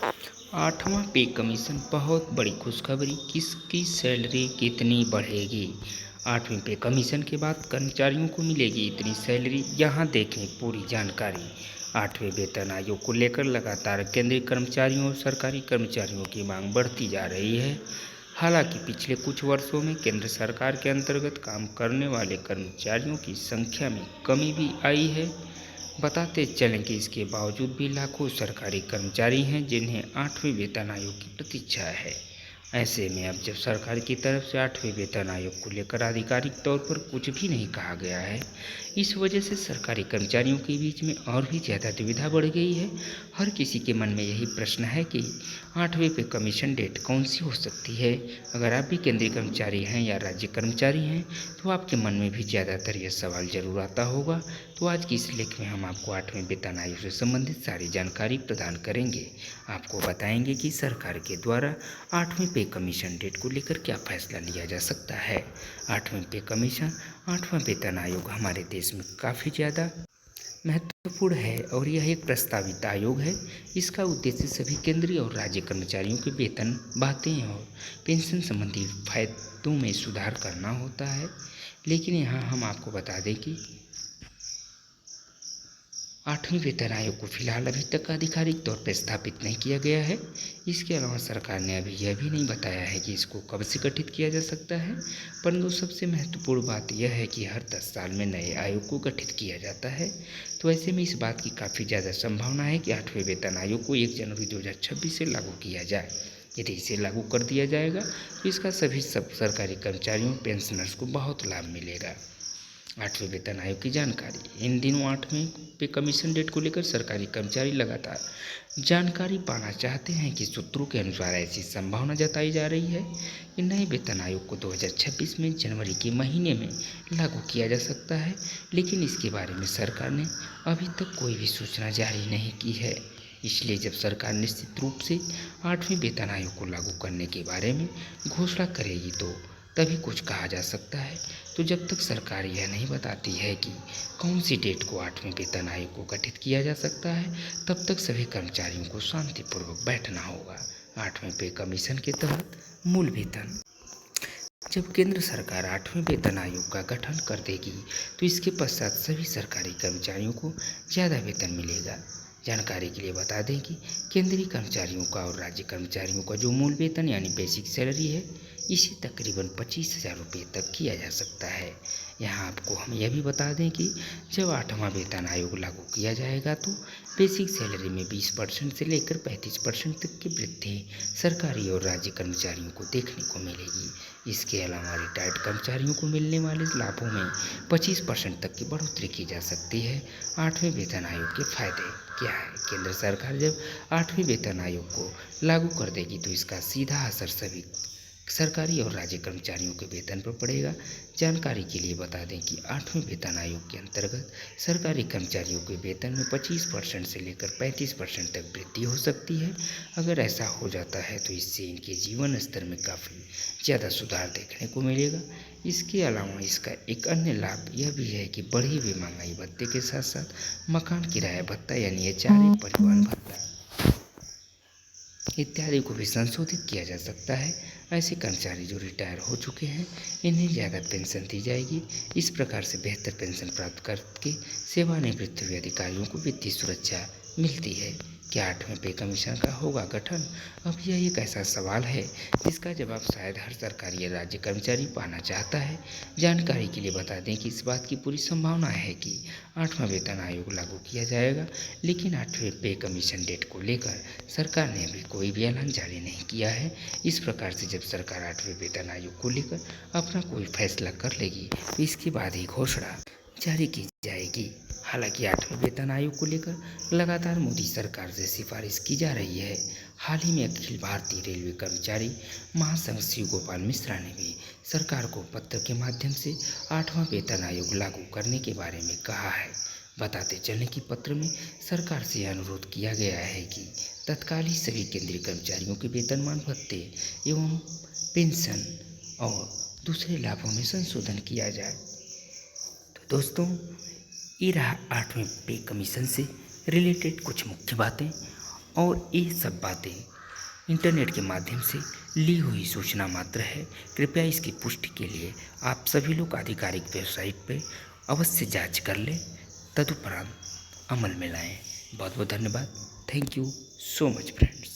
आठवां पे कमीशन बहुत बड़ी खुशखबरी, किसकी सैलरी कितनी बढ़ेगी। आठवें पे कमीशन के बाद कर्मचारियों को मिलेगी इतनी सैलरी, यहाँ देखें पूरी जानकारी। आठवें वेतन आयोग को लेकर लगातार केंद्रीय कर्मचारियों और सरकारी कर्मचारियों की मांग बढ़ती जा रही है। हालांकि पिछले कुछ वर्षों में केंद्र सरकार के अंतर्गत काम करने वाले कर्मचारियों की संख्या में कमी भी आई है। बताते चलें कि इसके बावजूद भी लाखों सरकारी कर्मचारी हैं जिन्हें आठवें वेतन आयोग की प्रतीक्षा है। ऐसे में अब जब सरकार की तरफ से आठवें वेतन आयोग को लेकर आधिकारिक तौर पर कुछ भी नहीं कहा गया है, इस वजह से सरकारी कर्मचारियों के बीच में और भी ज़्यादा दुविधा बढ़ गई है। हर किसी के मन में यही प्रश्न है कि आठवें पे कमीशन डेट कौन सी हो सकती है। अगर आप भी केंद्रीय कर्मचारी हैं या राज्य कर्मचारी हैं तो आपके मन में भी ज़्यादातर यह सवाल जरूर आता होगा। तो आज की इस लेख में हम आपको आठवें वेतन आयोग से संबंधित सारी जानकारी प्रदान करेंगे। आपको बताएंगे कि सरकार के द्वारा आठवें पे कमीशन डेट को लेकर क्या फैसला लिया जा सकता है। आठवें पे कमीशन, आठवां वेतन आयोग हमारे देश में काफ़ी ज़्यादा महत्वपूर्ण है और यह एक प्रस्तावित आयोग है। इसका उद्देश्य सभी केंद्रीय और राज्य कर्मचारियों के वेतन, भत्ते और पेंशन संबंधी फायदों में सुधार करना होता है। लेकिन यहाँ हम आपको बता दें कि आठवीं वेतन आयोग को फिलहाल अभी तक आधिकारिक तौर पर स्थापित नहीं किया गया है। इसके अलावा सरकार ने अभी यह भी नहीं बताया है कि इसको कब से गठित किया जा सकता है। परंतु सबसे महत्वपूर्ण बात यह है कि हर 10 साल में नए आयोग को गठित किया जाता है। तो ऐसे में इस बात की काफ़ी ज़्यादा संभावना है कि आठवें वेतन आयोग को 1 जनवरी 2026 से लागू किया जाए। यदि इसे लागू कर दिया जाएगा तो इसका सभी सब सरकारी कर्मचारियों, पेंशनर्स को बहुत लाभ मिलेगा। आठवें वेतन आयोग की जानकारी। इन दिनों आठवें पे कमीशन डेट को लेकर सरकारी कर्मचारी लगातार जानकारी पाना चाहते हैं कि सूत्रों के अनुसार ऐसी संभावना जताई जा रही है कि नए वेतन आयोग को 2026 में जनवरी के महीने में लागू किया जा सकता है। लेकिन इसके बारे में सरकार ने अभी तक कोई भी सूचना जारी नहीं की है। इसलिए जब सरकार निश्चित रूप से आठवें वेतन आयोग को लागू करने के बारे में घोषणा करेगी तो तभी कुछ कहा जा सकता है। तो जब तक सरकार यह नहीं बताती है कि कौन सी डेट को आठवें वेतन आयोग को गठित किया जा सकता है, तब तक सभी कर्मचारियों को शांतिपूर्वक बैठना होगा। आठवें पे कमीशन के तहत मूल वेतन। जब केंद्र सरकार आठवें वेतन आयोग का गठन कर देगी तो इसके पश्चात सभी सरकारी कर्मचारियों को ज़्यादा वेतन मिलेगा। जानकारी के लिए बता दें कि केंद्रीय कर्मचारियों का और राज्य कर्मचारियों का जो मूल वेतन यानी बेसिक सैलरी है, इसे तकरीबन 25,000 रुपये तक किया जा सकता है। यहाँ आपको हम यह भी बता दें कि जब आठवां वेतन आयोग लागू किया जाएगा तो बेसिक सैलरी में 20% से लेकर 35% तक की वृद्धि सरकारी और राज्य कर्मचारियों को देखने को मिलेगी। इसके अलावा रिटायर्ड कर्मचारियों को मिलने वाले लाभों में 25% तक की बढ़ोतरी की जा सकती है। आठवें वेतन आयोग के फायदे क्या है। केंद्र सरकार जब आठवें वेतन आयोग को लागू कर देगी तो इसका सीधा असर सभी सरकारी और राज्य कर्मचारियों के वेतन पर पड़ेगा। जानकारी के लिए बता दें कि आठवें वेतन आयोग के अंतर्गत सरकारी कर्मचारियों के वेतन में 25% से लेकर 35% तक वृद्धि हो सकती है। अगर ऐसा हो जाता है तो इससे इनके जीवन स्तर में काफ़ी ज़्यादा सुधार देखने को मिलेगा। इसके अलावा इसका एक अन्य लाभ यह भी है कि बढ़ी हुई महंगाई भत्ते के साथ साथ मकान किराया भत्ता यानी HRA, परिवहन भत्ता इत्यादि को भी संशोधित किया जा सकता है। ऐसे कर्मचारी जो रिटायर हो चुके हैं इन्हें ज़्यादा पेंशन दी जाएगी। इस प्रकार से बेहतर पेंशन प्राप्त करके सेवानिवृत्त हुए अधिकारियों को वित्तीय सुरक्षा मिलती है। क्या आठवें पे कमीशन का होगा गठन? अब यह एक ऐसा सवाल है जिसका जवाब शायद हर सरकारी या राज्य कर्मचारी पाना चाहता है। जानकारी के लिए बता दें कि इस बात की पूरी संभावना है कि आठवां वेतन आयोग लागू किया जाएगा, लेकिन आठवें पे कमीशन डेट को लेकर सरकार ने अभी कोई भी ऐलान जारी नहीं किया है। इस प्रकार से जब सरकार आठवें वेतन आयोग को लेकर अपना कोई फैसला कर लेगी तो इसके बाद ही घोषणा जारी की जाएगी। हालांकि आठवें वेतन आयोग को लेकर लगातार मोदी सरकार से सिफारिश की जा रही है। हाल ही में अखिल भारतीय रेलवे कर्मचारी महासंघ शिव गोपाल मिश्रा ने भी सरकार को पत्र के माध्यम से आठवां वेतन आयोग लागू करने के बारे में कहा है। बताते चलें कि पत्र में सरकार से अनुरोध किया गया है कि तत्काल ही सभी केंद्रीय कर्मचारियों के वेतनमान भत्ते एवं पेंशन और दूसरे लाभों में संशोधन किया जाए। तो दोस्तों, ये रहा आठवें पे कमीशन से रिलेटेड कुछ मुख्य बातें। और ये सब बातें इंटरनेट के माध्यम से ली हुई सूचना मात्र है। कृपया इसकी पुष्टि के लिए आप सभी लोग आधिकारिक वेबसाइट पर अवश्य जांच कर लें, तदुपरांत अमल में लाएं। बहुत बहुत धन्यवाद। Thank you so much friends.